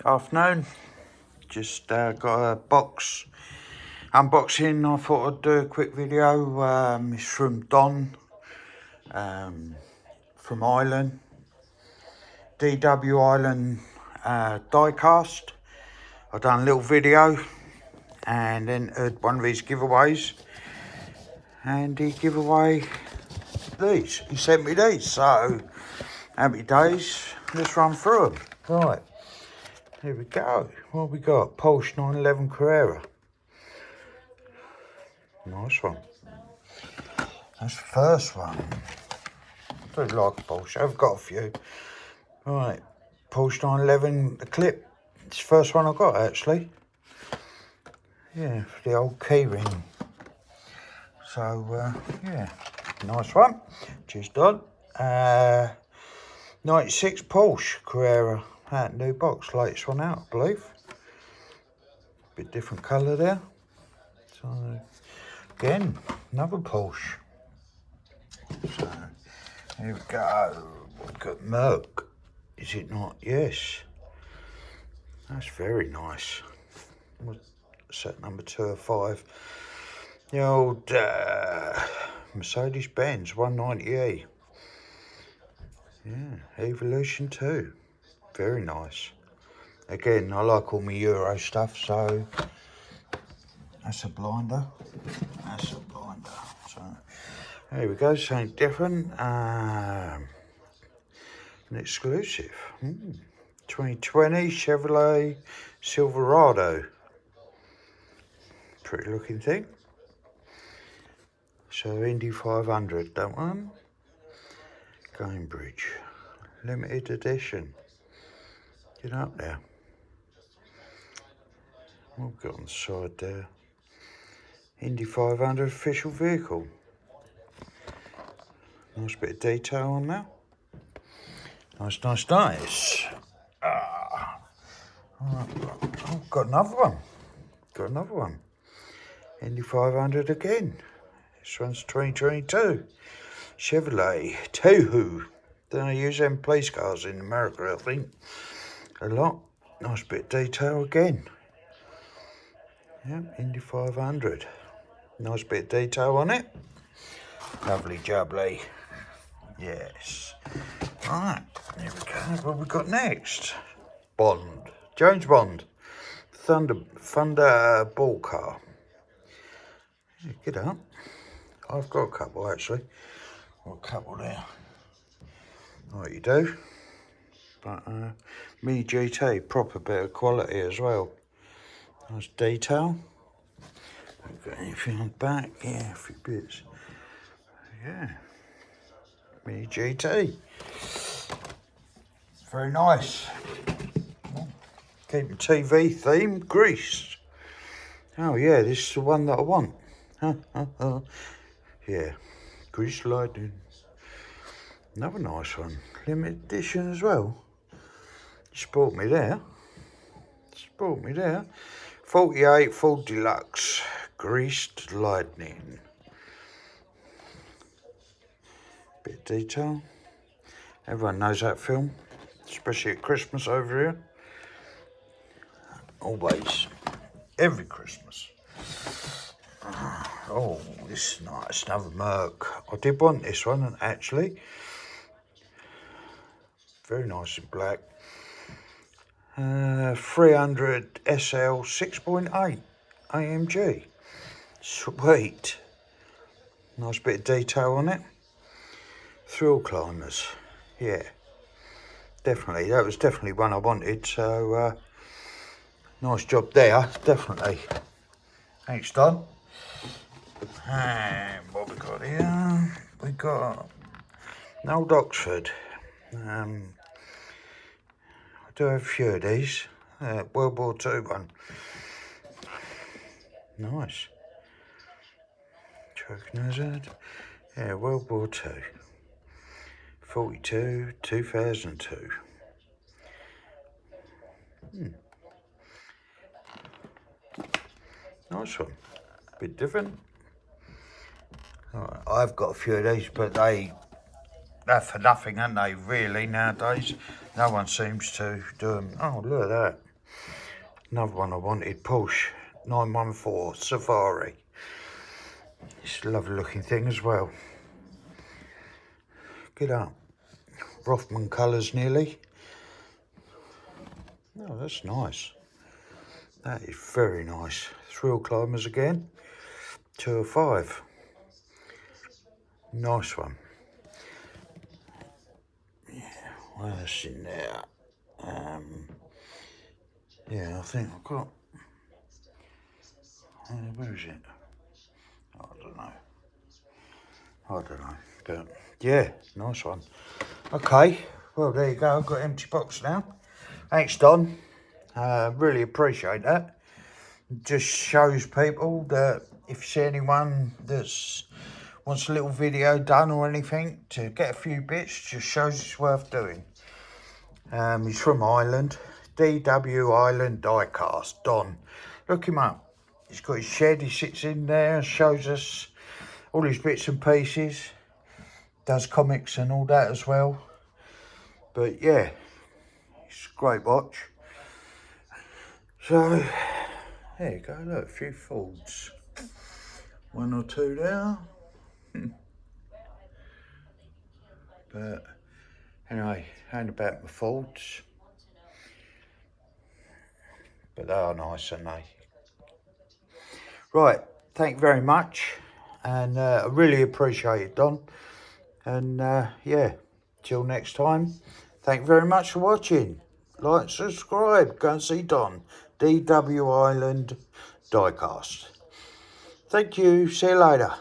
Afternoon. Just got a box unboxing. I thought I'd do a quick video. It's from Don from Ireland, DW Island Diecast. I done a little video and entered one of his giveaways, and he gave away these. He sent me these, so happy days. Let's run through them. Right. Here we go. What have we got? Porsche 911 Carrera. Nice one. That's the first one. I do like Porsche. I've got a few. Right. Porsche 911 Eclipse. It's the first one I got, actually. Yeah, for the old keyring. So, yeah. Nice one. Cheers, Don. 96 Porsche Carrera. That new box, latest one out, I believe. Bit different colour there. So, again, another Porsche. So, here we go. We've got Merc. Is it not? Yes. That's very nice. Set number 2 of 5. The old Mercedes-Benz 190E. Yeah, Evolution 2. Very nice. Again, I like all my Euro stuff, so that's a blinder. That's a blinder. So there we go, something different. An exclusive. 2020 Chevrolet Silverado. Pretty looking thing. So Indy 500, that one. Cambridge. Limited edition. Get up there. What we've got on the side there? Indy 500 official vehicle. Nice bit of detail on that. Nice, nice, nice. Oh, got another one. Got another one. Indy 500 again. This one's 2022. Chevrolet Tahoe. Then I use them police cars in America, I think. A lot. Nice bit of detail again. Yep, Indy 500. Nice bit of detail on it. Lovely jubbly. Yes. Right, here we go. What have we got next? Bond. James Bond. Thunderball car. Yeah, get up. I've got a couple, actually. Got a couple there. What you do. But Mini GT, proper bit of quality as well. Nice detail. Haven't got anything on the back. Yeah, a few bits. Yeah. Mini GT. Very nice. Keep the TV theme greased. Oh yeah, this is the one that I want. Yeah. Grease lightning. Another nice one. Limited edition as well. Sport me there. Sport me there. 48 full deluxe. Greased lightning. Bit of detail. Everyone knows that film. Especially at Christmas over here. Always. Every Christmas. Oh, this is nice. Another Merc. I did want this one, and actually, very nice in black. 300 SL 6.8 AMG. Sweet. Nice bit of detail on it. Thrill climbers. Yeah. Definitely. That was definitely one I wanted. So, nice job there. Definitely. Thanks, Don. And what we got here? We got an old Oxford. I do have a few of these. World War II one. Nice. Choking hazard. Yeah, World War II. 42, 2002. Nice one. Bit different. Right, I've got a few of these, but they're for nothing, aren't they, really, nowadays? No one seems to do them. Oh, look at that. Another one I wanted, Porsche 914 Safari. It's a lovely looking thing as well. Get up. Rothman colours nearly. Oh, that's nice. That is very nice. Thrill climbers again. 2 of 5. Nice one. Yeah, what's in there? Yeah, I think I've got... where is it? I don't know. But yeah, nice one. Okay, well there you go. I've got an empty box now. Thanks, Don. Really appreciate that. Just shows people that if you see anyone that's wants a little video done or anything to get a few bits, just shows it's worth doing. He's from Ireland, DW Island Diecast, Don. Look him up. He's got his shed, he sits in there and shows us all his bits and pieces. Does comics and all that as well. But yeah, it's a great watch. So, there you go, look, a few Fords. 1 or 2 there. But anyway, and about my Fords. But they are nice, aren't they? Right, thank you very much. And I really appreciate it, Don. And yeah, till next time, thank you very much for watching. Like, subscribe, go and see Don. DW Island Diecast. Thank you, see you later.